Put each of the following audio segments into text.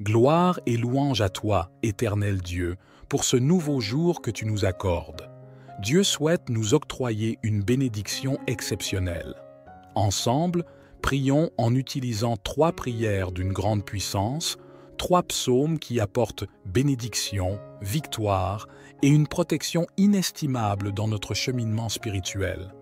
Gloire et louange à toi, éternel Dieu, pour ce nouveau jour que tu nous accordes. Dieu souhaite nous octroyer une bénédiction exceptionnelle. Ensemble, prions en utilisant 3 prières d'une grande puissance, 3 psaumes qui apportent bénédiction, victoire et une protection inestimable dans notre cheminement spirituel.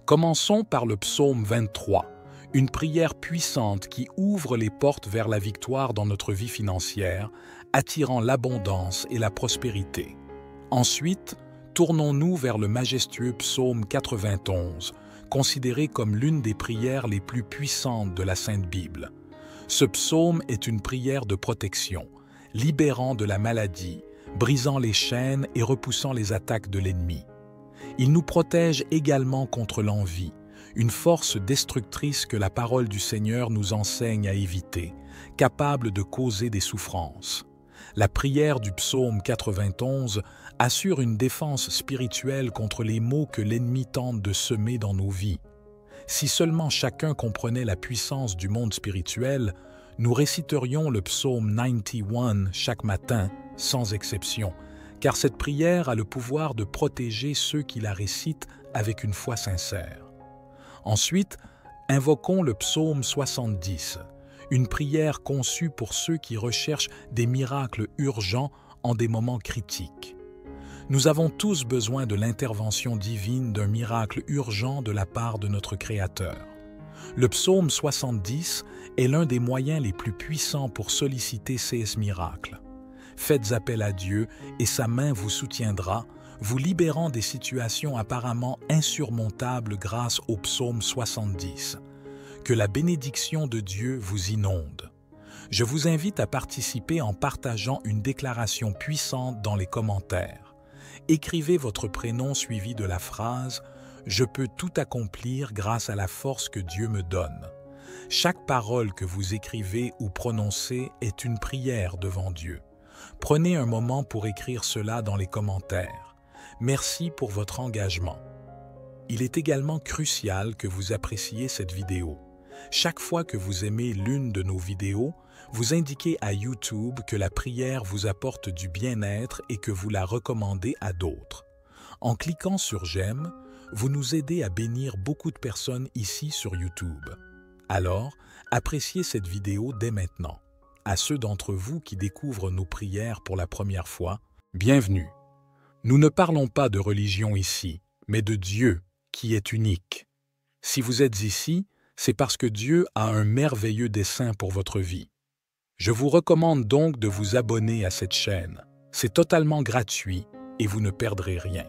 Commençons par le psaume 23, une prière puissante qui ouvre les portes vers la victoire dans notre vie financière, attirant l'abondance et la prospérité. Ensuite, tournons-nous vers le majestueux psaume 91, considéré comme l'une des prières les plus puissantes de la Sainte Bible. Ce psaume est une prière de protection, libérant de la maladie, brisant les chaînes et repoussant les attaques de l'ennemi. Il nous protège également contre l'envie, une force destructrice que la parole du Seigneur nous enseigne à éviter, capable de causer des souffrances. La prière du psaume 91 assure une défense spirituelle contre les maux que l'ennemi tente de semer dans nos vies. Si seulement chacun comprenait la puissance du monde spirituel, nous réciterions le psaume 91 chaque matin, sans exception, car cette prière a le pouvoir de protéger ceux qui la récitent avec une foi sincère. Ensuite, invoquons le psaume 70, une prière conçue pour ceux qui recherchent des miracles urgents en des moments critiques. Nous avons tous besoin de l'intervention divine d'un miracle urgent de la part de notre Créateur. Le psaume 70 est l'un des moyens les plus puissants pour solliciter ces miracles. Faites appel à Dieu et sa main vous soutiendra, vous libérant des situations apparemment insurmontables grâce au psaume 70. Que la bénédiction de Dieu vous inonde. Je vous invite à participer en partageant une déclaration puissante dans les commentaires. Écrivez votre prénom suivi de la phrase « Je peux tout accomplir grâce à la force que Dieu me donne ». Chaque parole que vous écrivez ou prononcez est une prière devant Dieu. Prenez un moment pour écrire cela dans les commentaires. Merci pour votre engagement. Il est également crucial que vous appréciez cette vidéo. Chaque fois que vous aimez l'une de nos vidéos, vous indiquez à YouTube que la prière vous apporte du bien-être et que vous la recommandez à d'autres. En cliquant sur « J'aime », vous nous aidez à bénir beaucoup de personnes ici sur YouTube. Alors, appréciez cette vidéo dès maintenant. À ceux d'entre vous qui découvrent nos prières pour la première fois, bienvenue. Nous ne parlons pas de religion ici, mais de Dieu qui est unique. Si vous êtes ici, c'est parce que Dieu a un merveilleux dessein pour votre vie. Je vous recommande donc de vous abonner à cette chaîne. C'est totalement gratuit et vous ne perdrez rien.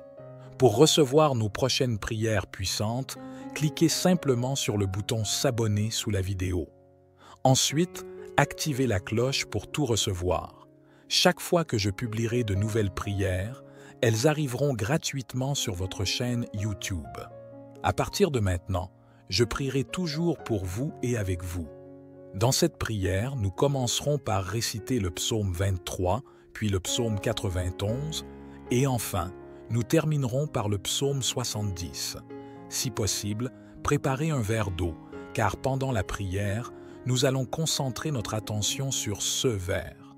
Pour recevoir nos prochaines prières puissantes, cliquez simplement sur le bouton « S'abonner » sous la vidéo. Ensuite, activez la cloche pour tout recevoir. Chaque fois que je publierai de nouvelles prières, elles arriveront gratuitement sur votre chaîne YouTube. À partir de maintenant, je prierai toujours pour vous et avec vous. Dans cette prière, nous commencerons par réciter le psaume 23, puis le psaume 91, et enfin, nous terminerons par le psaume 70. Si possible, préparez un verre d'eau, car pendant la prière, nous allons concentrer notre attention sur ce verre.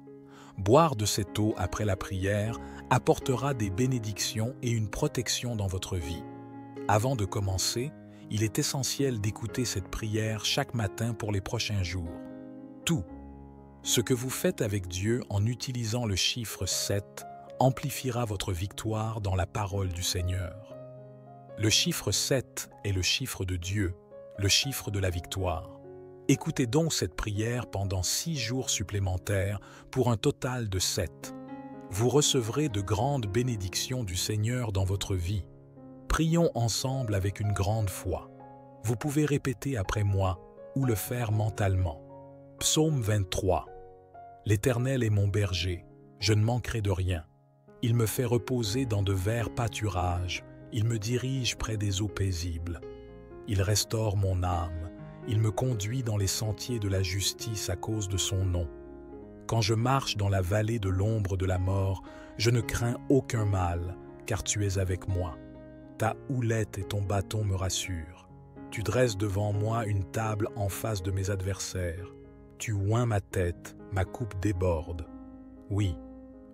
Boire de cette eau après la prière apportera des bénédictions et une protection dans votre vie. Avant de commencer, il est essentiel d'écouter cette prière chaque matin pour les prochains jours. Tout ce que vous faites avec Dieu en utilisant le chiffre 7 amplifiera votre victoire dans la parole du Seigneur. Le chiffre 7 est le chiffre de Dieu, le chiffre de la victoire. Écoutez donc cette prière pendant 6 jours supplémentaires pour un total de 7. Vous recevrez de grandes bénédictions du Seigneur dans votre vie. Prions ensemble avec une grande foi. Vous pouvez répéter après moi ou le faire mentalement. Psaume 23. L'Éternel est mon berger, je ne manquerai de rien. Il me fait reposer dans de verts pâturages, il me dirige près des eaux paisibles. Il restaure mon âme, il me conduit dans les sentiers de la justice à cause de son nom. Quand je marche dans la vallée de l'ombre de la mort, je ne crains aucun mal, car tu es avec moi. Ta houlette et ton bâton me rassurent. Tu dresses devant moi une table en face de mes adversaires. Tu oins ma tête ma coupe déborde. Oui,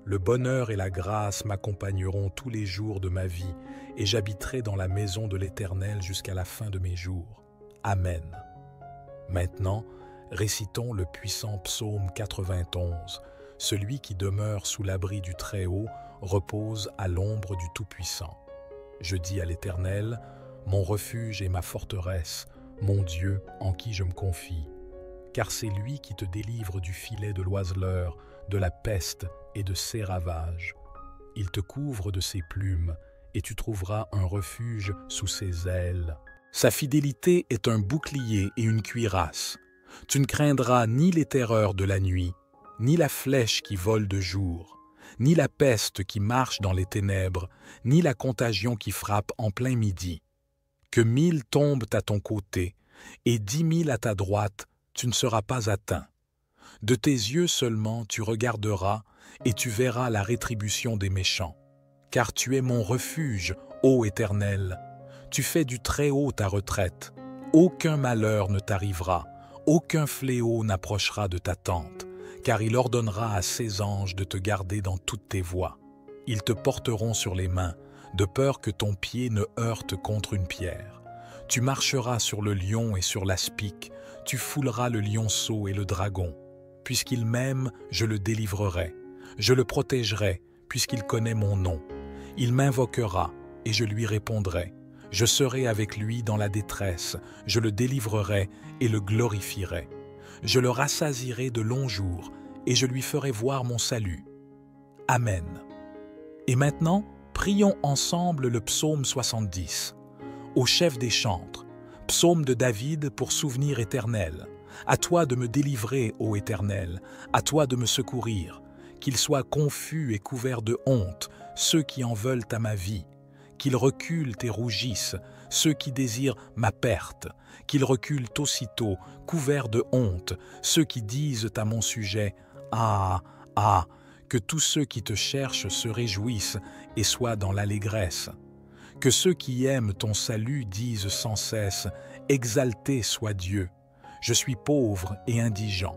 le bonheur et la grâce m'accompagneront tous les jours de ma vie et j'habiterai dans la maison de l'Éternel jusqu'à la fin de mes jours. Amen. Maintenant, récitons le puissant psaume 91. Celui qui demeure sous l'abri du Très-Haut repose à l'ombre du Tout-Puissant. Je dis à l'Éternel, mon refuge et ma forteresse, mon Dieu en qui je me confie. Car c'est lui qui te délivre du filet de l'oiseleur, de la peste et de ses ravages. Il te couvre de ses plumes, et tu trouveras un refuge sous ses ailes. Sa fidélité est un bouclier et une cuirasse. Tu ne craindras ni les terreurs de la nuit, ni la flèche qui vole de jour, ni la peste qui marche dans les ténèbres, ni la contagion qui frappe en plein midi. Que 1000 tombent à ton côté, et 10 000 à ta droite, tu ne seras pas atteint. De tes yeux seulement tu regarderas, et tu verras la rétribution des méchants. Car tu es mon refuge, ô Éternel. Tu fais du Très-Haut ta retraite. Aucun malheur ne t'arrivera, aucun fléau n'approchera de ta tente, car il ordonnera à ses anges de te garder dans toutes tes voies. Ils te porteront sur les mains, de peur que ton pied ne heurte contre une pierre. Tu marcheras sur le lion et sur l'aspic, tu fouleras le lionceau et le dragon. Puisqu'il m'aime, je le délivrerai. Je le protégerai, puisqu'il connaît mon nom. Il m'invoquera, et je lui répondrai. Je serai avec lui dans la détresse, je le délivrerai et le glorifierai. Je le rassasierai de longs jours, et je lui ferai voir mon salut. Amen. Et maintenant, prions ensemble le psaume 70. Au chef des chantres, psaume de David pour souvenir éternel. À toi de me délivrer, ô Éternel, à toi de me secourir. Qu'ils soient confus et couverts de honte, ceux qui en veulent à ma vie. Qu'ils reculent et rougissent, ceux qui désirent ma perte. Qu'ils reculent aussitôt, couverts de honte, ceux qui disent à mon sujet « Ah, ah !» Que tous ceux qui te cherchent se réjouissent et soient dans l'allégresse. Que ceux qui aiment ton salut disent sans cesse « Exalté soit Dieu ! Je suis pauvre et indigent. »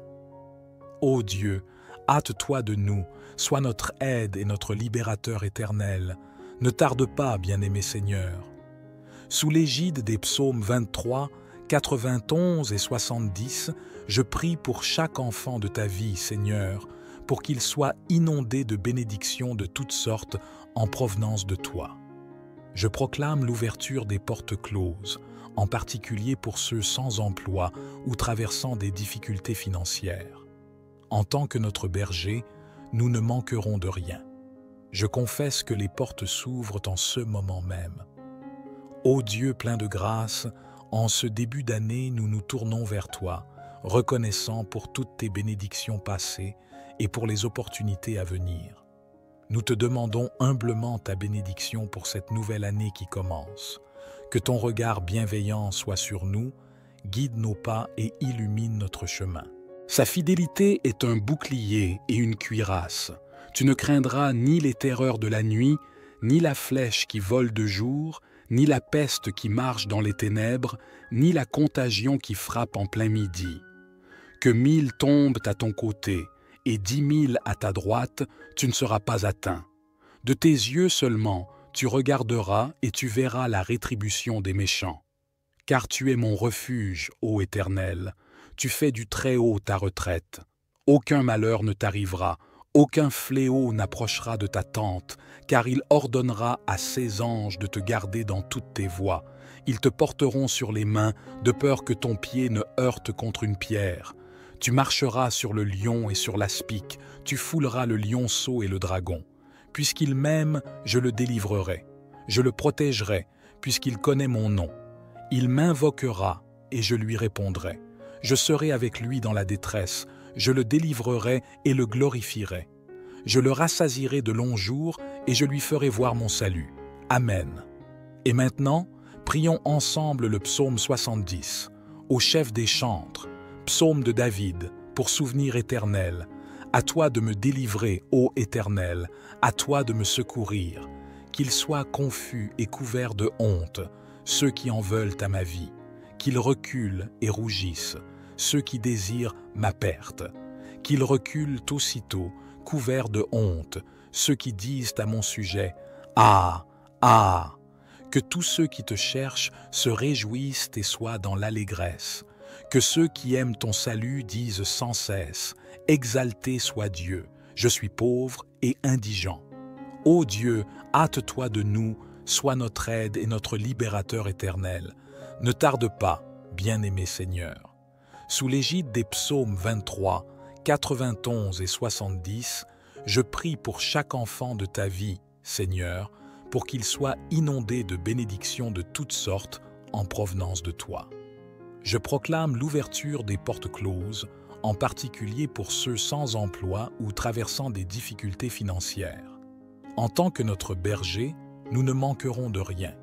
Ô Dieu, hâte-toi de nous, sois notre aide et notre libérateur éternel. Ne tarde pas, bien-aimé Seigneur. Sous l'égide des psaumes 23, 91 et 70, je prie pour chaque enfant de ta vie, Seigneur, pour qu'il soit inondé de bénédictions de toutes sortes en provenance de toi. Je proclame l'ouverture des portes closes, en particulier pour ceux sans emploi ou traversant des difficultés financières. En tant que notre berger, nous ne manquerons de rien. Je confesse que les portes s'ouvrent en ce moment même. Ô Dieu plein de grâce, en ce début d'année, nous nous tournons vers toi, reconnaissant pour toutes tes bénédictions passées et pour les opportunités à venir. Nous te demandons humblement ta bénédiction pour cette nouvelle année qui commence. Que ton regard bienveillant soit sur nous, guide nos pas et illumine notre chemin. Sa fidélité est un bouclier et une cuirasse. Tu ne craindras ni les terreurs de la nuit, ni la flèche qui vole de jour, ni la peste qui marche dans les ténèbres, ni la contagion qui frappe en plein midi. Que 1000 tombent à ton côté, et 10 000 à ta droite, tu ne seras pas atteint. De tes yeux seulement, tu regarderas et tu verras la rétribution des méchants. Car tu es mon refuge, ô Éternel, tu fais du Très-Haut ta retraite. Aucun malheur ne t'arrivera, aucun fléau n'approchera de ta tente, car il ordonnera à ses anges de te garder dans toutes tes voies. Ils te porteront sur les mains, de peur que ton pied ne heurte contre une pierre. Tu marcheras sur le lion et sur l'aspic, tu fouleras le lionceau et le dragon. Puisqu'il m'aime, je le délivrerai. Je le protégerai, puisqu'il connaît mon nom. Il m'invoquera, et je lui répondrai. Je serai avec lui dans la détresse, je le délivrerai et le glorifierai. Je le rassasierai de longs jours, et je lui ferai voir mon salut. Amen. Et maintenant, prions ensemble le psaume 70, au chef des chantres, psaume de David, pour souvenir éternel. À toi de me délivrer, ô Éternel, à toi de me secourir. Qu'ils soient confus et couverts de honte, ceux qui en veulent à ma vie. Qu'ils reculent et rougissent, ceux qui désirent ma perte. qu'ils reculent aussitôt, couverts de honte, ceux qui disent à mon sujet « Ah, ah !» Que tous ceux qui te cherchent se réjouissent et soient dans l'allégresse. Que ceux qui aiment ton salut disent sans cesse « Exalté soit Dieu, je suis pauvre et indigent. » Ô Dieu, hâte-toi de nous, sois notre aide et notre libérateur éternel. Ne tarde pas, bien-aimé Seigneur. Sous l'égide des psaumes 23, 91 et 70, je prie pour chaque enfant de ta vie, Seigneur, pour qu'il soit inondé de bénédictions de toutes sortes en provenance de toi. Je proclame l'ouverture des portes closes, en particulier pour ceux sans emploi ou traversant des difficultés financières. En tant que notre berger, nous ne manquerons de rien.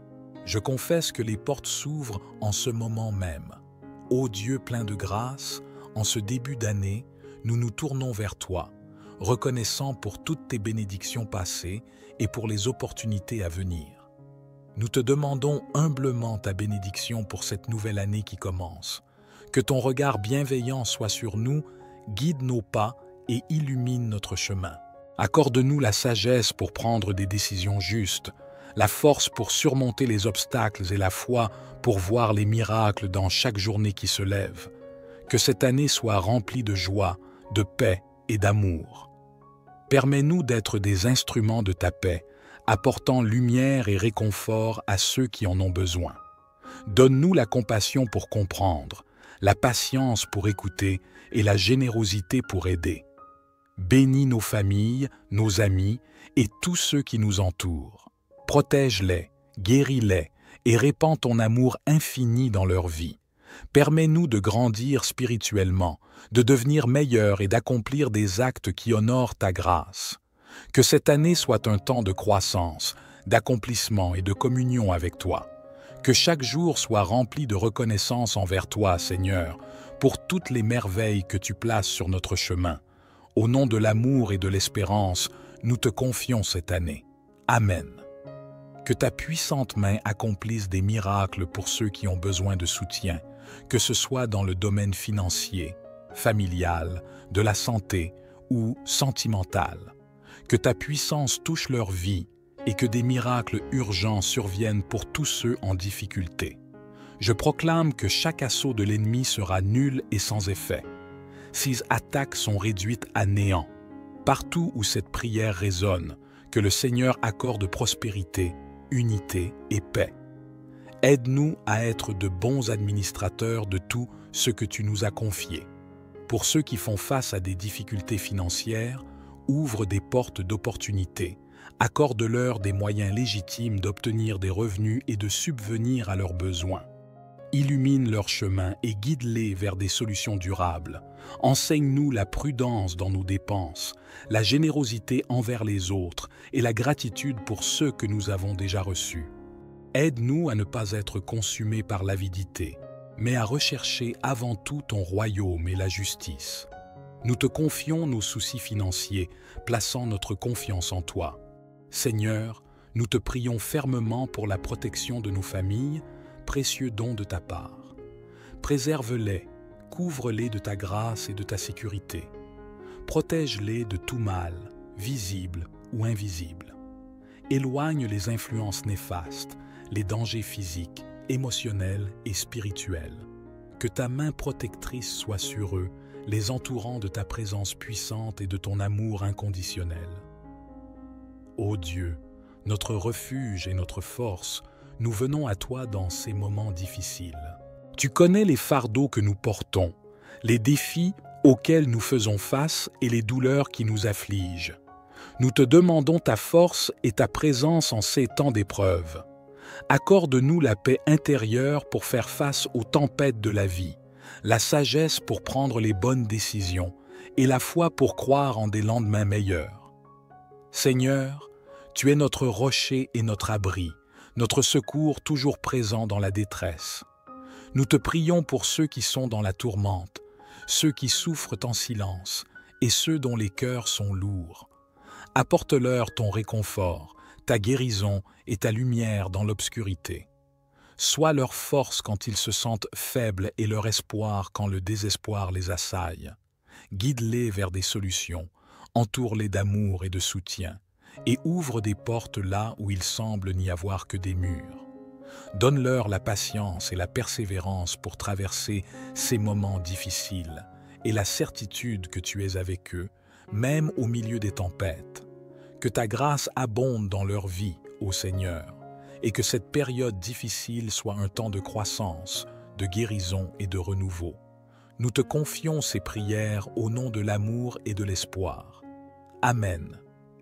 Je confesse que les portes s'ouvrent en ce moment même. Ô Dieu plein de grâce, en ce début d'année, nous nous tournons vers toi, reconnaissant pour toutes tes bénédictions passées et pour les opportunités à venir. Nous te demandons humblement ta bénédiction pour cette nouvelle année qui commence. Que ton regard bienveillant soit sur nous, guide nos pas et illumine notre chemin. Accorde-nous la sagesse pour prendre des décisions justes, la force pour surmonter les obstacles et la foi pour voir les miracles dans chaque journée qui se lève. Que cette année soit remplie de joie, de paix et d'amour. Permets-nous d'être des instruments de ta paix, apportant lumière et réconfort à ceux qui en ont besoin. Donne-nous la compassion pour comprendre, la patience pour écouter et la générosité pour aider. Bénis nos familles, nos amis et tous ceux qui nous entourent. Protège-les, guéris-les et répands ton amour infini dans leur vie. Permets-nous de grandir spirituellement, de devenir meilleurs et d'accomplir des actes qui honorent ta grâce. Que cette année soit un temps de croissance, d'accomplissement et de communion avec toi. Que chaque jour soit rempli de reconnaissance envers toi, Seigneur, pour toutes les merveilles que tu places sur notre chemin. Au nom de l'amour et de l'espérance, nous te confions cette année. Amen. Que ta puissante main accomplisse des miracles pour ceux qui ont besoin de soutien, que ce soit dans le domaine financier, familial, de la santé ou sentimental. Que ta puissance touche leur vie et que des miracles urgents surviennent pour tous ceux en difficulté. Je proclame que chaque assaut de l'ennemi sera nul et sans effet. Ses attaques sont réduites à néant. Partout où cette prière résonne, que le Seigneur accorde prospérité, unité et paix. Aide-nous à être de bons administrateurs de tout ce que tu nous as confié. Pour ceux qui font face à des difficultés financières, ouvre des portes d'opportunité, accorde-leur des moyens légitimes d'obtenir des revenus et de subvenir à leurs besoins. Illumine leur chemin et guide-les vers des solutions durables. Enseigne-nous la prudence dans nos dépenses, la générosité envers les autres et la gratitude pour ceux que nous avons déjà reçus. Aide-nous à ne pas être consumés par l'avidité, mais à rechercher avant tout ton royaume et la justice. Nous te confions nos soucis financiers, plaçant notre confiance en toi. Seigneur, nous te prions fermement pour la protection de nos familles, précieux don de ta part. Préserve-les, couvre-les de ta grâce et de ta sécurité. Protège-les de tout mal, visible ou invisible. Éloigne les influences néfastes, les dangers physiques, émotionnels et spirituels. Que ta main protectrice soit sur eux, les entourant de ta présence puissante et de ton amour inconditionnel. Ô Dieu, notre refuge et notre force, nous venons à toi dans ces moments difficiles. Tu connais les fardeaux que nous portons, les défis auxquels nous faisons face et les douleurs qui nous affligent. Nous te demandons ta force et ta présence en ces temps d'épreuve. Accorde-nous la paix intérieure pour faire face aux tempêtes de la vie, la sagesse pour prendre les bonnes décisions et la foi pour croire en des lendemains meilleurs. Seigneur, tu es notre rocher et notre abri, notre secours toujours présent dans la détresse. Nous te prions pour ceux qui sont dans la tourmente, ceux qui souffrent en silence et ceux dont les cœurs sont lourds. Apporte-leur ton réconfort, ta guérison et ta lumière dans l'obscurité. Sois leur force quand ils se sentent faibles et leur espoir quand le désespoir les assaille. guide-les vers des solutions, entoure-les d'amour et de soutien, et ouvre des portes là où il semble n'y avoir que des murs. Donne-leur la patience et la persévérance pour traverser ces moments difficiles, et la certitude que tu es avec eux, même au milieu des tempêtes. Que ta grâce abonde dans leur vie, ô Seigneur, et que cette période difficile soit un temps de croissance, de guérison et de renouveau. Nous te confions ces prières au nom de l'amour et de l'espoir. Amen.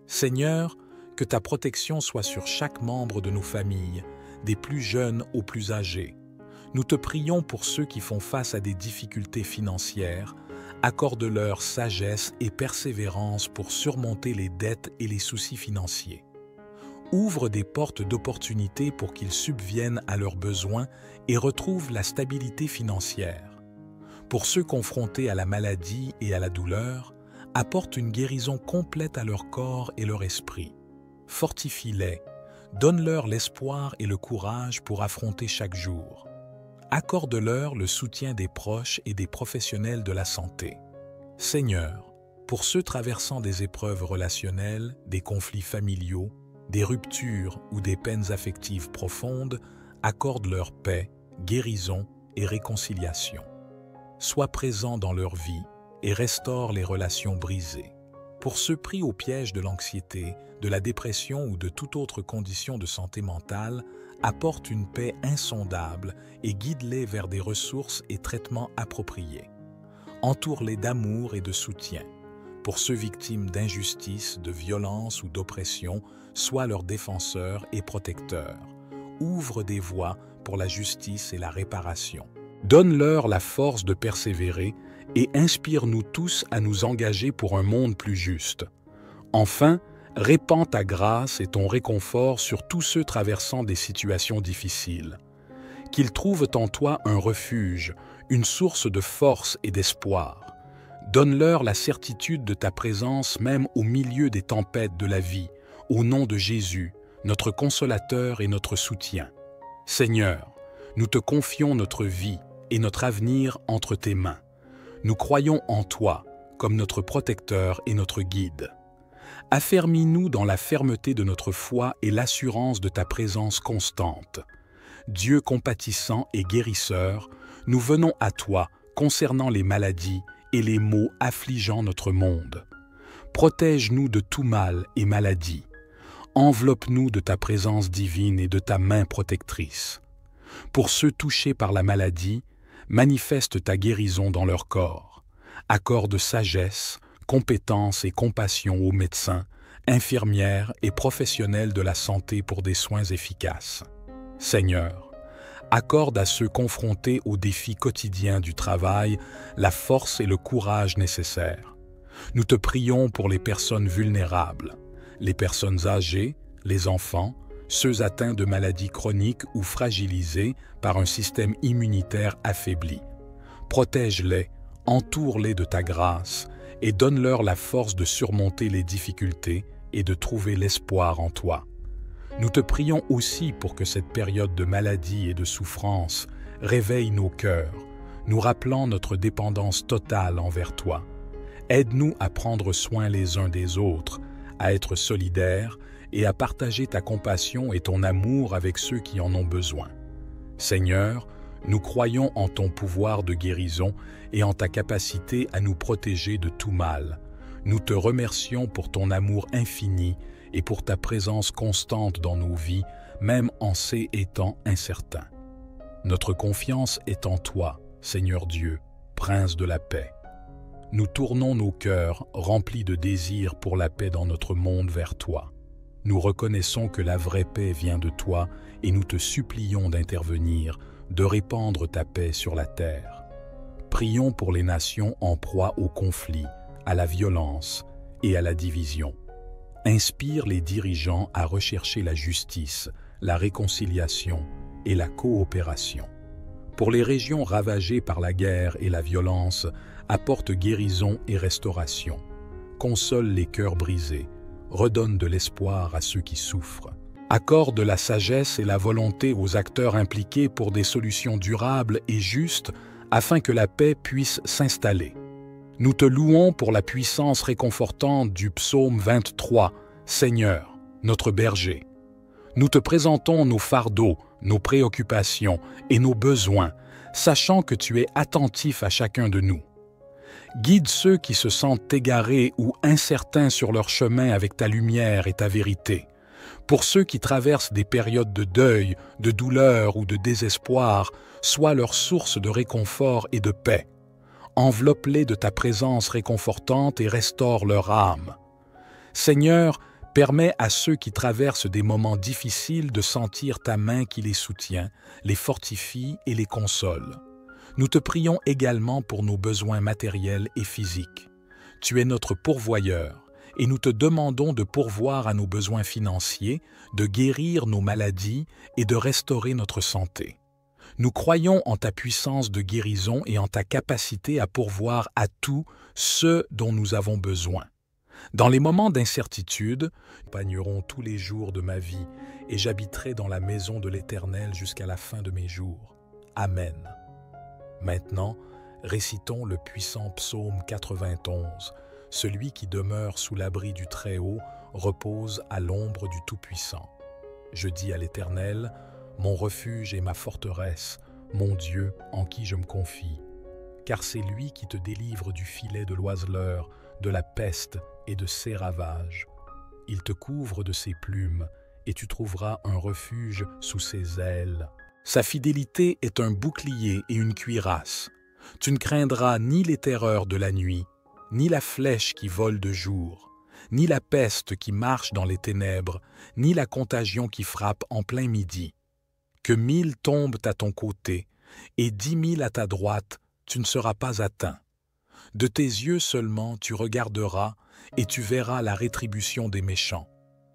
Seigneur, que ta protection soit sur chaque membre de nos familles, des plus jeunes aux plus âgés. Nous te prions pour ceux qui font face à des difficultés financières. Accorde-leur sagesse et persévérance pour surmonter les dettes et les soucis financiers. Ouvre des portes d'opportunités pour qu'ils subviennent à leurs besoins et retrouvent la stabilité financière. Pour ceux confrontés à la maladie et à la douleur, apporte une guérison complète à leur corps et leur esprit. Fortifie-les, donne-leur l'espoir et le courage pour affronter chaque jour. Accorde-leur le soutien des proches et des professionnels de la santé. Seigneur, pour ceux traversant des épreuves relationnelles, des conflits familiaux, des ruptures ou des peines affectives profondes, accorde-leur paix, guérison et réconciliation. Sois présent dans leur vie et restaure les relations brisées. Pour ceux pris au piège de l'anxiété, de la dépression ou de toute autre condition de santé mentale, apporte une paix insondable et guide-les vers des ressources et traitements appropriés. Entoure-les d'amour et de soutien. Pour ceux victimes d'injustice, de violence ou d'oppression, sois leur défenseur et protecteur. Ouvre des voies pour la justice et la réparation. Donne-leur la force de persévérer et inspire-nous tous à nous engager pour un monde plus juste. Enfin, répands ta grâce et ton réconfort sur tous ceux traversant des situations difficiles. Qu'ils trouvent en toi un refuge, une source de force et d'espoir. Donne-leur la certitude de ta présence même au milieu des tempêtes de la vie, au nom de Jésus, notre consolateur et notre soutien. Seigneur, nous te confions notre vie et notre avenir entre tes mains. Nous croyons en toi comme notre protecteur et notre guide. Affermis-nous dans la fermeté de notre foi et l'assurance de ta présence constante. Dieu compatissant et guérisseur, nous venons à toi concernant les maladies et les maux affligeant notre monde. Protège-nous de tout mal et maladie. Enveloppe-nous de ta présence divine et de ta main protectrice. Pour ceux touchés par la maladie, manifeste ta guérison dans leur corps. Accorde sagesse, compétence et compassion aux médecins, infirmières et professionnels de la santé pour des soins efficaces. Seigneur, accorde à ceux confrontés aux défis quotidiens du travail la force et le courage nécessaires. Nous te prions pour les personnes vulnérables, les personnes âgées, les enfants, ceux atteints de maladies chroniques ou fragilisés par un système immunitaire affaibli. Protège-les, entoure-les de ta grâce et donne-leur la force de surmonter les difficultés et de trouver l'espoir en toi. Nous te prions aussi pour que cette période de maladie et de souffrance réveille nos cœurs, nous rappelant notre dépendance totale envers toi. Aide-nous à prendre soin les uns des autres, à être solidaires et à partager ta compassion et ton amour avec ceux qui en ont besoin. Seigneur, nous croyons en ton pouvoir de guérison et en ta capacité à nous protéger de tout mal. Nous te remercions pour ton amour infini et pour ta présence constante dans nos vies, même en ces temps incertains. Notre confiance est en toi, Seigneur Dieu, Prince de la paix. Nous tournons nos cœurs remplis de désir pour la paix dans notre monde vers toi. Nous reconnaissons que la vraie paix vient de toi et nous te supplions d'intervenir, de répandre ta paix sur la terre. Prions pour les nations en proie au conflit, à la violence et à la division. Inspire les dirigeants à rechercher la justice, la réconciliation et la coopération. Pour les régions ravagées par la guerre et la violence, apporte guérison et restauration. Console les cœurs brisés, redonne de l'espoir à ceux qui souffrent. Accorde la sagesse et la volonté aux acteurs impliqués pour des solutions durables et justes afin que la paix puisse s'installer. Nous te louons pour la puissance réconfortante du psaume 23, Seigneur, notre berger. Nous te présentons nos fardeaux, nos préoccupations et nos besoins, sachant que tu es attentif à chacun de nous. Guide ceux qui se sentent égarés ou incertains sur leur chemin avec ta lumière et ta vérité. Pour ceux qui traversent des périodes de deuil, de douleur ou de désespoir, sois leur source de réconfort et de paix. Enveloppe-les de ta présence réconfortante et restaure leur âme. Seigneur, permets à ceux qui traversent des moments difficiles de sentir ta main qui les soutient, les fortifie et les console. Nous te prions également pour nos besoins matériels et physiques. Tu es notre pourvoyeur et nous te demandons de pourvoir à nos besoins financiers, de guérir nos maladies et de restaurer notre santé. Nous croyons en ta puissance de guérison et en ta capacité à pourvoir à tout ce dont nous avons besoin. Dans les moments d'incertitude, nous accompagnerons tous les jours de ma vie et j'habiterai dans la maison de l'Éternel jusqu'à la fin de mes jours. Amen. Maintenant, récitons le puissant psaume 91. Celui qui demeure sous l'abri du Très-Haut repose à l'ombre du Tout-Puissant. Je dis à l'Éternel, mon refuge et ma forteresse, mon Dieu en qui je me confie. Car c'est lui qui te délivre du filet de l'oiseleur, de la peste et de ses ravages. Il te couvre de ses plumes, et tu trouveras un refuge sous ses ailes. Sa fidélité est un bouclier et une cuirasse. Tu ne craindras ni les terreurs de la nuit, ni la flèche qui vole de jour, ni la peste qui marche dans les ténèbres, ni la contagion qui frappe en plein midi. Que 1000 tombent à ton côté, et 10 000 à ta droite, tu ne seras pas atteint. De tes yeux seulement tu regarderas, et tu verras la rétribution des méchants.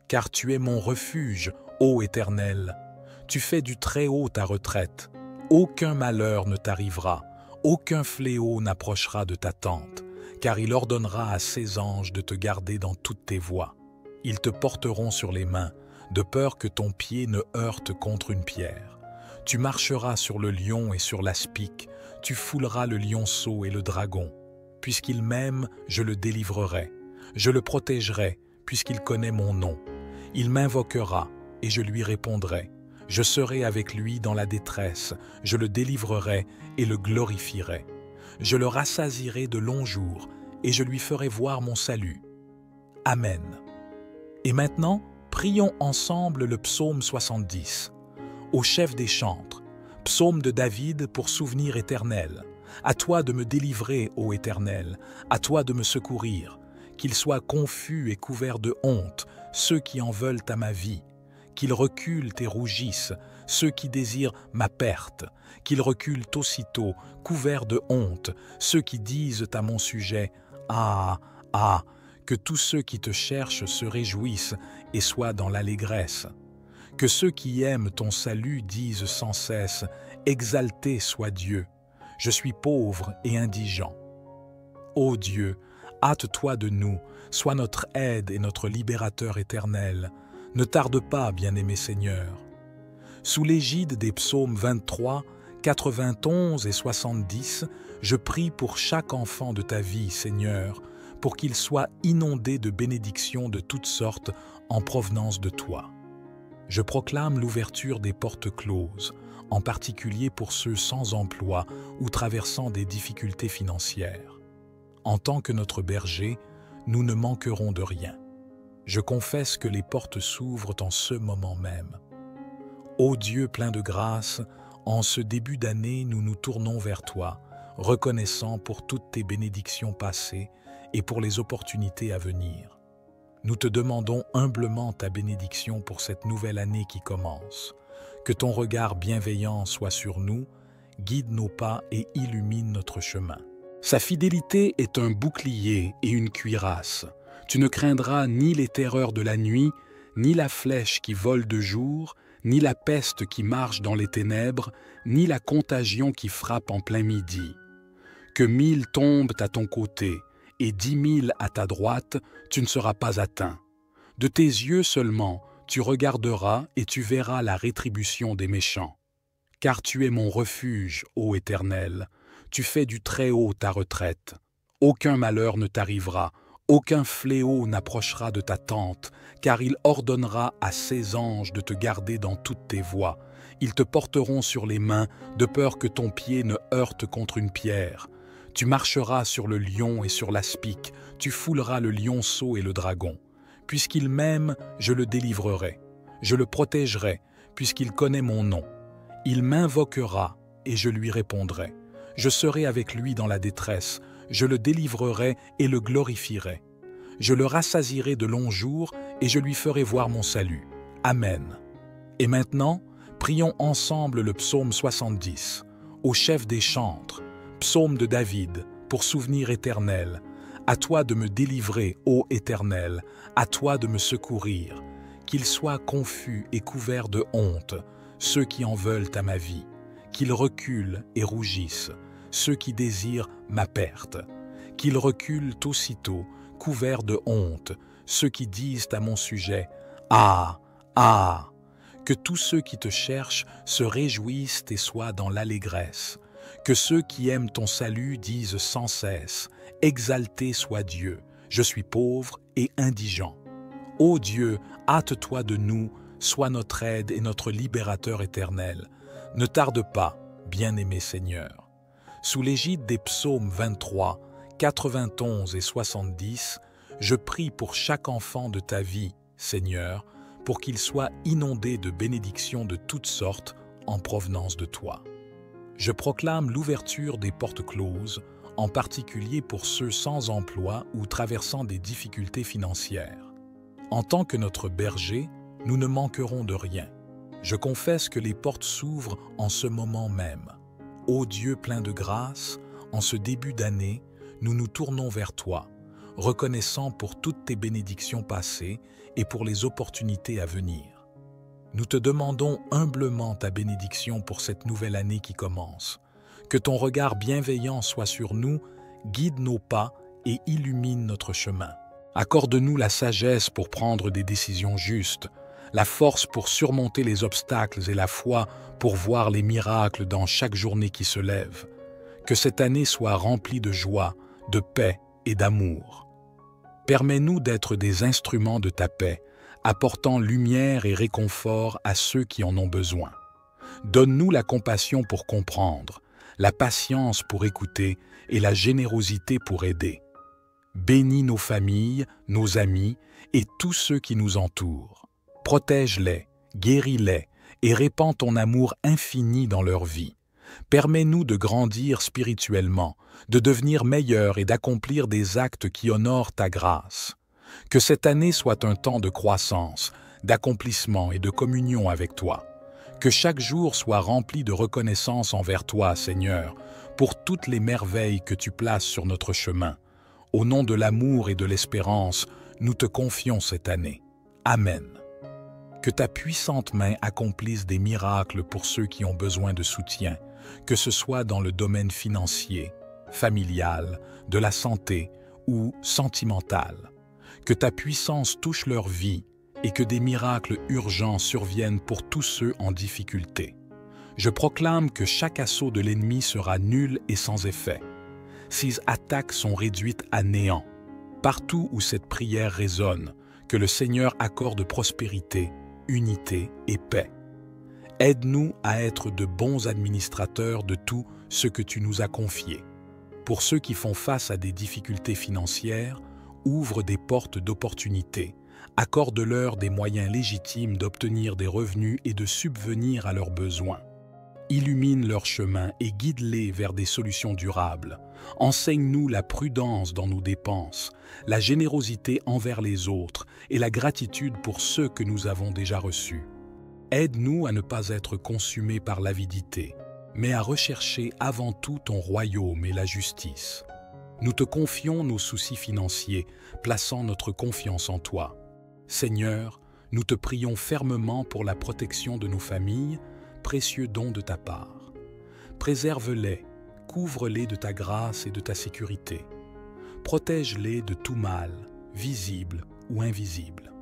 Car tu es mon refuge, ô Éternel. Tu fais du Très-Haut ta retraite. Aucun malheur ne t'arrivera, aucun fléau n'approchera de ta tente, car il ordonnera à ses anges de te garder dans toutes tes voies. Ils te porteront sur les mains, de peur que ton pied ne heurte contre une pierre. Tu marcheras sur le lion et sur l'aspic, tu fouleras le lionceau et le dragon. Puisqu'il m'aime, je le délivrerai. Je le protégerai, puisqu'il connaît mon nom. Il m'invoquera, et je lui répondrai. Je serai avec lui dans la détresse, je le délivrerai et le glorifierai. Je le rassasierai de longs jours, et je lui ferai voir mon salut. Amen. Et maintenant, prions ensemble le psaume 70. Au chef des chantres, psaume de David pour souvenir éternel. À toi de me délivrer, ô Éternel, à toi de me secourir. Qu'ils soient confus et couverts de honte, ceux qui en veulent à ma vie. Qu'ils reculent et rougissent, ceux qui désirent ma perte. Qu'ils reculent aussitôt, couverts de honte, ceux qui disent à mon sujet « Ah, ah !» Que tous ceux qui te cherchent se réjouissent et soient dans l'allégresse. Que ceux qui aiment ton salut disent sans cesse « Exalté soit Dieu ! Je suis pauvre et indigent. » Ô Dieu, hâte-toi de nous, sois notre aide et notre libérateur éternel. Ne tarde pas, bien-aimé Seigneur. Sous l'égide des psaumes 23, 91 et 70, je prie pour chaque enfant de ta vie, Seigneur, pour qu'il soit inondé de bénédictions de toutes sortes en provenance de toi. Je proclame l'ouverture des portes closes, en particulier pour ceux sans emploi ou traversant des difficultés financières. En tant que notre berger, nous ne manquerons de rien. Je confesse que les portes s'ouvrent en ce moment même. Ô Dieu plein de grâce, en ce début d'année, nous nous tournons vers toi, reconnaissant pour toutes tes bénédictions passées et pour les opportunités à venir. Nous te demandons humblement ta bénédiction pour cette nouvelle année qui commence. Que ton regard bienveillant soit sur nous, guide nos pas et illumine notre chemin. Sa fidélité est un bouclier et une cuirasse. Tu ne craindras ni les terreurs de la nuit, ni la flèche qui vole de jour, ni la peste qui marche dans les ténèbres, ni la contagion qui frappe en plein midi. Que 1000 tombent à ton côté et 10 000 à ta droite, tu ne seras pas atteint. De tes yeux seulement, tu regarderas et tu verras la rétribution des méchants. Car tu es mon refuge, ô Éternel, tu fais du Très-Haut ta retraite. Aucun malheur ne t'arrivera, aucun fléau n'approchera de ta tente, car il ordonnera à ses anges de te garder dans toutes tes voies. Ils te porteront sur les mains, de peur que ton pied ne heurte contre une pierre. Tu marcheras sur le lion et sur l'aspic, tu fouleras le lionceau et le dragon. Puisqu'il m'aime, je le délivrerai. Je le protégerai, puisqu'il connaît mon nom. Il m'invoquera, et je lui répondrai. Je serai avec lui dans la détresse, je le délivrerai et le glorifierai. Je le rassasierai de longs jours, et je lui ferai voir mon salut. Amen. Et maintenant, prions ensemble le psaume 70, au chef des chantres, psaume de David, pour souvenir éternel. À toi de me délivrer, ô Éternel, à toi de me secourir. Qu'ils soient confus et couverts de honte, ceux qui en veulent à ma vie. Qu'ils reculent et rougissent, ceux qui désirent ma perte. Qu'ils reculent aussitôt, couverts de honte, ceux qui disent à mon sujet « Ah, ah !» Que tous ceux qui te cherchent se réjouissent et soient dans l'allégresse. Que ceux qui aiment ton salut disent sans cesse « Exalté soit Dieu, je suis pauvre et indigent. » Ô Dieu, hâte-toi de nous, sois notre aide et notre libérateur éternel. Ne tarde pas, bien-aimé Seigneur. Sous l'égide des psaumes 23, 91 et 70, je prie pour chaque enfant de ta vie, Seigneur, pour qu'il soit inondé de bénédictions de toutes sortes en provenance de toi. Je proclame l'ouverture des portes closes, en particulier pour ceux sans emploi ou traversant des difficultés financières. En tant que notre berger, nous ne manquerons de rien. Je confesse que les portes s'ouvrent en ce moment même. Ô Dieu plein de grâce, en ce début d'année, nous nous tournons vers toi, reconnaissant pour toutes tes bénédictions passées et pour les opportunités à venir. Nous te demandons humblement ta bénédiction pour cette nouvelle année qui commence. Que ton regard bienveillant soit sur nous, guide nos pas et illumine notre chemin. Accorde-nous la sagesse pour prendre des décisions justes, la force pour surmonter les obstacles et la foi pour voir les miracles dans chaque journée qui se lève. Que cette année soit remplie de joie, de paix et d'amour. Permets-nous d'être des instruments de ta paix, apportant lumière et réconfort à ceux qui en ont besoin. Donne-nous la compassion pour comprendre, la patience pour écouter et la générosité pour aider. Bénis nos familles, nos amis et tous ceux qui nous entourent. Protège-les, guéris-les et répands ton amour infini dans leur vie. Permets-nous de grandir spirituellement, de devenir meilleurs et d'accomplir des actes qui honorent ta grâce. Que cette année soit un temps de croissance, d'accomplissement et de communion avec toi. Que chaque jour soit rempli de reconnaissance envers toi, Seigneur, pour toutes les merveilles que tu places sur notre chemin. Au nom de l'amour et de l'espérance, nous te confions cette année. Amen. Que ta puissante main accomplisse des miracles pour ceux qui ont besoin de soutien, que ce soit dans le domaine financier, familial, de la santé ou sentimental. Que ta puissance touche leur vie et que des miracles urgents surviennent pour tous ceux en difficulté. Je proclame que chaque assaut de l'ennemi sera nul et sans effet. Ses attaques sont réduites à néant. Partout où cette prière résonne, que le Seigneur accorde prospérité, unité et paix. Aide-nous à être de bons administrateurs de tout ce que tu nous as confié. Pour ceux qui font face à des difficultés financières, ouvre des portes d'opportunités, accorde-leur des moyens légitimes d'obtenir des revenus et de subvenir à leurs besoins. Illumine leur chemin et guide-les vers des solutions durables. Enseigne-nous la prudence dans nos dépenses, la générosité envers les autres et la gratitude pour ceux que nous avons déjà reçus. Aide-nous à ne pas être consumés par l'avidité, mais à rechercher avant tout ton royaume et la justice. Nous te confions nos soucis financiers, plaçant notre confiance en toi. Seigneur, nous te prions fermement pour la protection de nos familles, précieux don de ta part. Préserve-les, couvre-les de ta grâce et de ta sécurité. Protège-les de tout mal, visible ou invisible.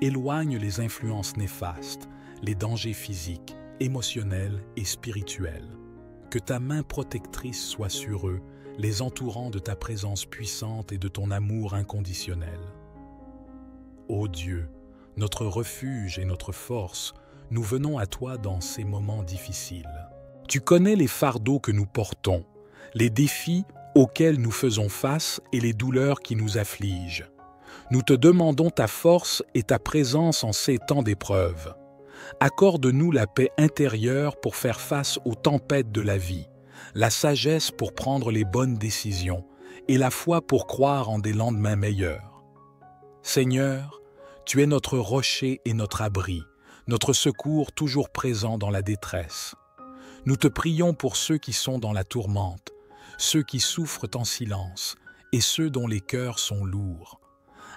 Éloigne les influences néfastes, les dangers physiques, émotionnels et spirituels. Que ta main protectrice soit sur eux, les entourant de ta présence puissante et de ton amour inconditionnel. Ô Dieu, notre refuge et notre force, nous venons à toi dans ces moments difficiles. Tu connais les fardeaux que nous portons, les défis auxquels nous faisons face et les douleurs qui nous affligent. Nous te demandons ta force et ta présence en ces temps d'épreuve. Accorde-nous la paix intérieure pour faire face aux tempêtes de la vie, la sagesse pour prendre les bonnes décisions et la foi pour croire en des lendemains meilleurs. Seigneur, tu es notre rocher et notre abri, notre secours toujours présent dans la détresse. Nous te prions pour ceux qui sont dans la tourmente, ceux qui souffrent en silence et ceux dont les cœurs sont lourds.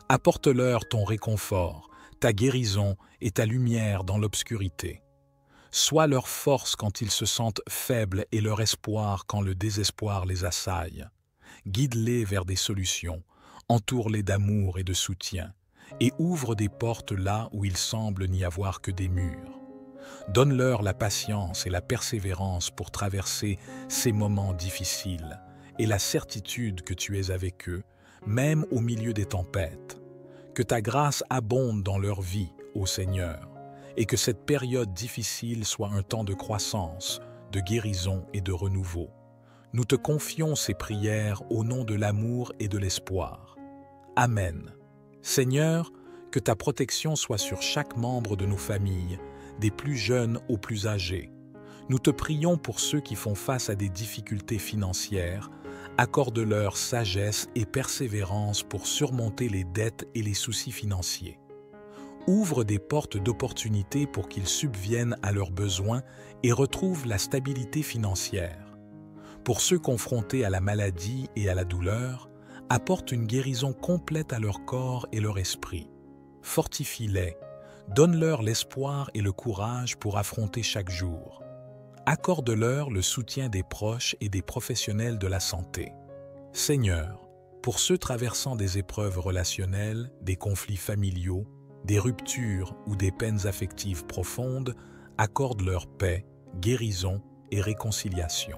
Apporte-leur ton réconfort, ta guérison et ta lumière dans l'obscurité. Sois leur force quand ils se sentent faibles et leur espoir quand le désespoir les assaille. Guide-les vers des solutions, entoure-les d'amour et de soutien, et ouvre des portes là où il semble n'y avoir que des murs. Donne-leur la patience et la persévérance pour traverser ces moments difficiles et la certitude que tu es avec eux, même au milieu des tempêtes. Que ta grâce abonde dans leur vie, ô Seigneur, et que cette période difficile soit un temps de croissance, de guérison et de renouveau. Nous te confions ces prières au nom de l'amour et de l'espoir. Amen. Seigneur, que ta protection soit sur chaque membre de nos familles, des plus jeunes aux plus âgés. Nous te prions pour ceux qui font face à des difficultés financières. Accorde-leur sagesse et persévérance pour surmonter les dettes et les soucis financiers. Ouvre des portes d'opportunités pour qu'ils subviennent à leurs besoins et retrouvent la stabilité financière. Pour ceux confrontés à la maladie et à la douleur, apporte une guérison complète à leur corps et leur esprit. Fortifie-les, donne-leur l'espoir et le courage pour affronter chaque jour. Accorde-leur le soutien des proches et des professionnels de la santé. Seigneur, pour ceux traversant des épreuves relationnelles, des conflits familiaux, des ruptures ou des peines affectives profondes, accorde-leur paix, guérison et réconciliation.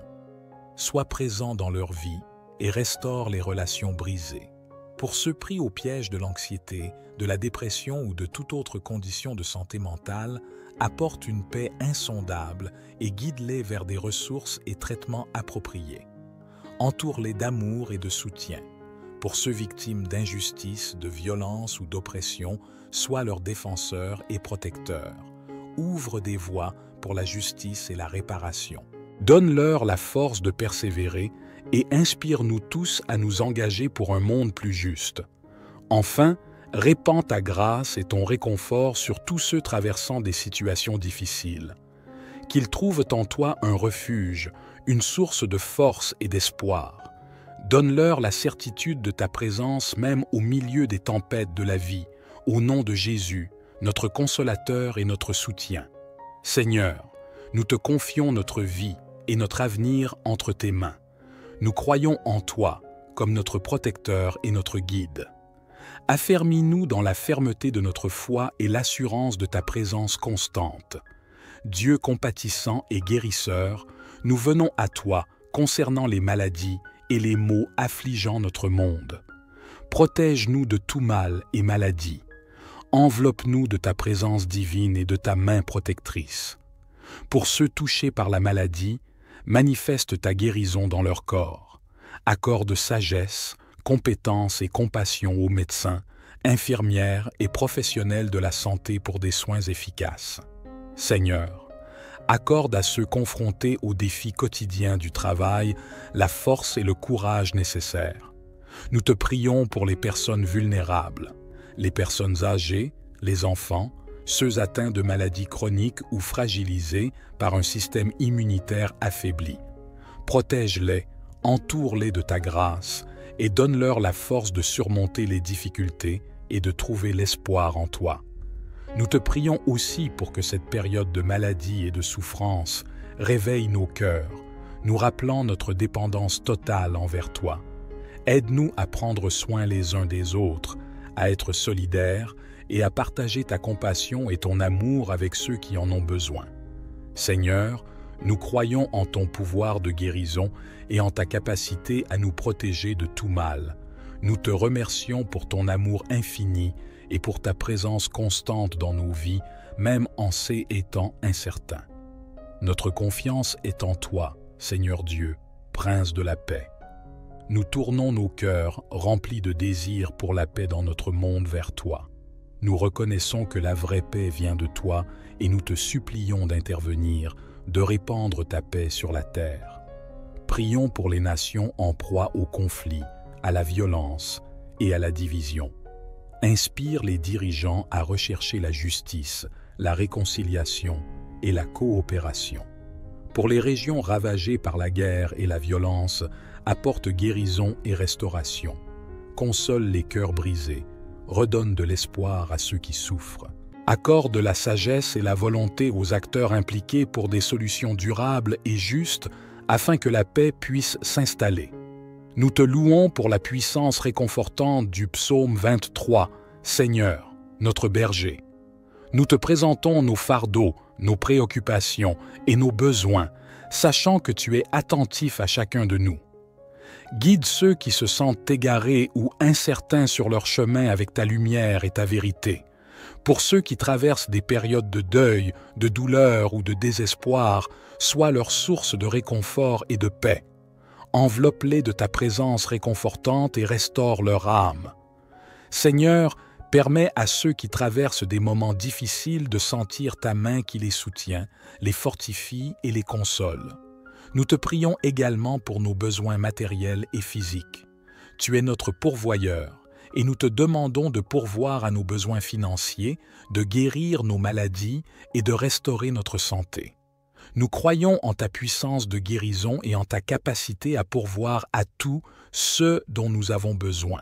Sois présent dans leur vie et restaure les relations brisées. Pour ceux pris au piège de l'anxiété, de la dépression ou de toute autre condition de santé mentale, apporte une paix insondable et guide-les vers des ressources et traitements appropriés. Entoure-les d'amour et de soutien. Pour ceux victimes d'injustice, de violence ou d'oppression, sois leur défenseur et protecteur. Ouvre des voies pour la justice et la réparation. Donne-leur la force de persévérer et inspire-nous tous à nous engager pour un monde plus juste. Enfin, répands ta grâce et ton réconfort sur tous ceux traversant des situations difficiles. Qu'ils trouvent en toi un refuge, une source de force et d'espoir. Donne-leur la certitude de ta présence même au milieu des tempêtes de la vie, au nom de Jésus, notre consolateur et notre soutien. Seigneur, nous te confions notre vie et notre avenir entre tes mains. Nous croyons en toi comme notre protecteur et notre guide. Affermis-nous dans la fermeté de notre foi et l'assurance de ta présence constante. Dieu compatissant et guérisseur, nous venons à toi concernant les maladies et les maux affligeant notre monde. Protège-nous de tout mal et maladie. Enveloppe-nous de ta présence divine et de ta main protectrice. Pour ceux touchés par la maladie, manifeste ta guérison dans leur corps. Accorde sagesse, compétence et compassion aux médecins, infirmières et professionnels de la santé pour des soins efficaces. Seigneur, accorde à ceux confrontés aux défis quotidiens du travail la force et le courage nécessaires. Nous te prions pour les personnes vulnérables, les personnes âgées, les enfants, ceux atteints de maladies chroniques ou fragilisés par un système immunitaire affaibli. Protège-les, entoure-les de ta grâce et donne-leur la force de surmonter les difficultés et de trouver l'espoir en toi. Nous te prions aussi pour que cette période de maladie et de souffrance réveille nos cœurs, nous rappelant notre dépendance totale envers toi. Aide-nous à prendre soin les uns des autres, à être solidaires et à partager ta compassion et ton amour avec ceux qui en ont besoin. Seigneur, Nous croyons en ton pouvoir de guérison et en ta capacité à nous protéger de tout mal. Nous te remercions pour ton amour infini et pour ta présence constante dans nos vies, même en ces temps incertains. Notre confiance est en toi, Seigneur Dieu, Prince de la paix. Nous tournons nos cœurs, remplis de désir pour la paix dans notre monde, vers toi. Nous reconnaissons que la vraie paix vient de toi et nous te supplions d'intervenir, de répandre ta paix sur la terre. Prions pour les nations en proie au conflit, à la violence et à la division. Inspire les dirigeants à rechercher la justice, la réconciliation et la coopération. Pour les régions ravagées par la guerre et la violence, apporte guérison et restauration. Console les cœurs brisés, redonne de l'espoir à ceux qui souffrent. Accorde la sagesse et la volonté aux acteurs impliqués pour des solutions durables et justes afin que la paix puisse s'installer. Nous te louons pour la puissance réconfortante du psaume 23, Seigneur, notre berger. Nous te présentons nos fardeaux, nos préoccupations et nos besoins, sachant que tu es attentif à chacun de nous. Guide ceux qui se sentent égarés ou incertains sur leur chemin avec ta lumière et ta vérité. Pour ceux qui traversent des périodes de deuil, de douleur ou de désespoir, sois leur source de réconfort et de paix. Enveloppe-les de ta présence réconfortante et restaure leur âme. Seigneur, permets à ceux qui traversent des moments difficiles de sentir ta main qui les soutient, les fortifie et les console. Nous te prions également pour nos besoins matériels et physiques. Tu es notre pourvoyeur et nous te demandons de pourvoir à nos besoins financiers, de guérir nos maladies et de restaurer notre santé. Nous croyons en ta puissance de guérison et en ta capacité à pourvoir à tout ce dont nous avons besoin.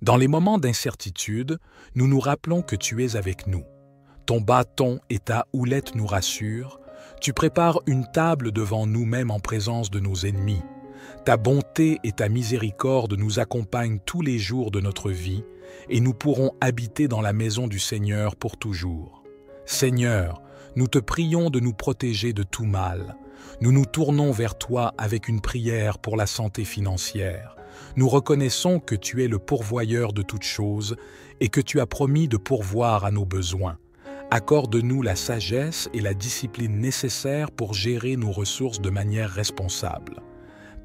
Dans les moments d'incertitude, nous nous rappelons que tu es avec nous. Ton bâton et ta houlette nous rassurent. Tu prépares une table devant nous-mêmes en présence de nos ennemis. Ta bonté et ta miséricorde nous accompagnent tous les jours de notre vie et nous pourrons habiter dans la maison du Seigneur pour toujours. Seigneur, nous te prions de nous protéger de tout mal. Nous nous tournons vers toi avec une prière pour la santé financière. Nous reconnaissons que tu es le pourvoyeur de toutes choses et que tu as promis de pourvoir à nos besoins. Accorde-nous la sagesse et la discipline nécessaires pour gérer nos ressources de manière responsable.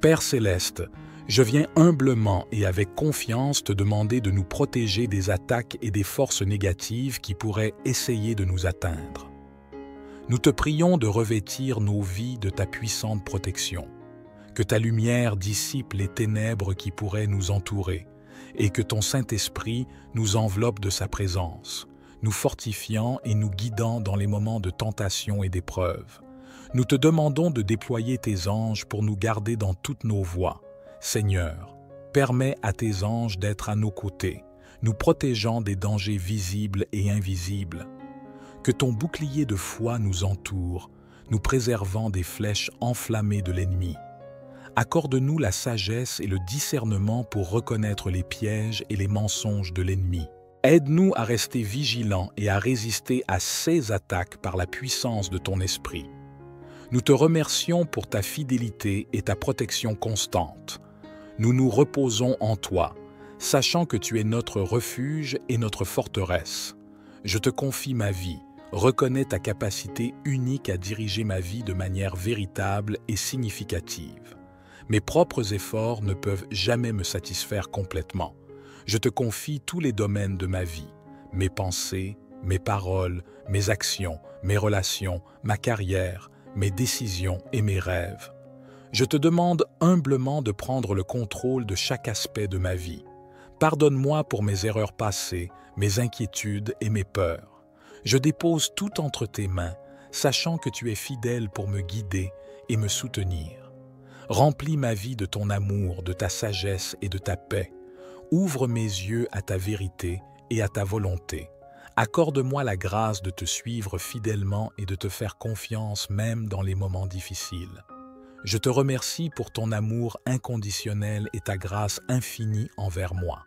Père céleste, je viens humblement et avec confiance te demander de nous protéger des attaques et des forces négatives qui pourraient essayer de nous atteindre. Nous te prions de revêtir nos vies de ta puissante protection, que ta lumière dissipe les ténèbres qui pourraient nous entourer et que ton Saint-Esprit nous enveloppe de sa présence, nous fortifiant et nous guidant dans les moments de tentation et d'épreuve. Nous te demandons de déployer tes anges pour nous garder dans toutes nos voies. Seigneur, permets à tes anges d'être à nos côtés, nous protégeant des dangers visibles et invisibles. Que ton bouclier de foi nous entoure, nous préservant des flèches enflammées de l'ennemi. Accorde-nous la sagesse et le discernement pour reconnaître les pièges et les mensonges de l'ennemi. Aide-nous à rester vigilants et à résister à ces attaques par la puissance de ton esprit. Nous te remercions pour ta fidélité et ta protection constante. Nous nous reposons en toi, sachant que tu es notre refuge et notre forteresse. Je te confie ma vie, reconnais ta capacité unique à diriger ma vie de manière véritable et significative. Mes propres efforts ne peuvent jamais me satisfaire complètement. Je te confie tous les domaines de ma vie, mes pensées, mes paroles, mes actions, mes relations, ma carrière, mes décisions et mes rêves. Je te demande humblement de prendre le contrôle de chaque aspect de ma vie. Pardonne-moi pour mes erreurs passées, mes inquiétudes et mes peurs. Je dépose tout entre tes mains, sachant que tu es fidèle pour me guider et me soutenir. Remplis ma vie de ton amour, de ta sagesse et de ta paix. Ouvre mes yeux à ta vérité et à ta volonté. Accorde-moi la grâce de te suivre fidèlement et de te faire confiance même dans les moments difficiles. Je te remercie pour ton amour inconditionnel et ta grâce infinie envers moi.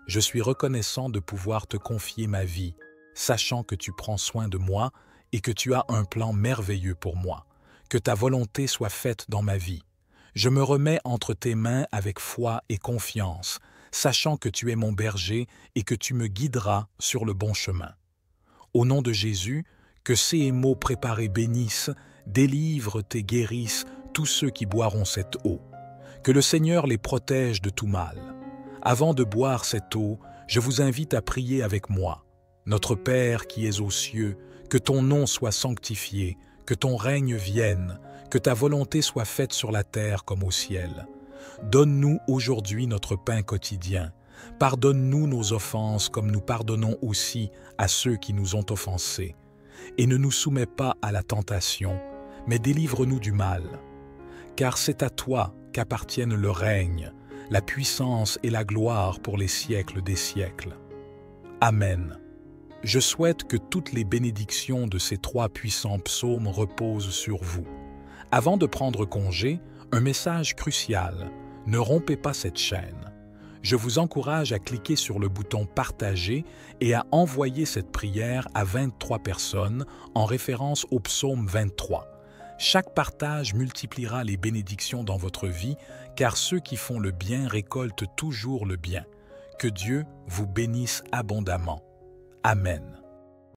Je suis reconnaissant de pouvoir te confier ma vie, sachant que tu prends soin de moi et que tu as un plan merveilleux pour moi. que ta volonté soit faite dans ma vie. Je me remets entre tes mains avec foi et confiance, sachant que tu es mon berger et que tu me guideras sur le bon chemin. Au nom de Jésus, que ces mots préparés bénissent, délivrent et guérissent tous ceux qui boiront cette eau. Que le Seigneur les protège de tout mal. Avant de boire cette eau, je vous invite à prier avec moi. Notre Père qui es aux cieux, que ton nom soit sanctifié, que ton règne vienne, que ta volonté soit faite sur la terre comme au ciel. Donne-nous aujourd'hui notre pain quotidien. Pardonne-nous nos offenses comme nous pardonnons aussi à ceux qui nous ont offensés. Et ne nous soumets pas à la tentation, mais délivre-nous du mal. Car c'est à toi qu'appartiennent le règne, la puissance et la gloire pour les siècles des siècles. Amen. Je souhaite que toutes les bénédictions de ces 3 puissants psaumes reposent sur vous. Avant de prendre congé, un message crucial. Ne rompez pas cette chaîne. Je vous encourage à cliquer sur le bouton « Partager » et à envoyer cette prière à 23 personnes en référence au psaume 23. Chaque partage multipliera les bénédictions dans votre vie, car ceux qui font le bien récoltent toujours le bien. Que Dieu vous bénisse abondamment. Amen.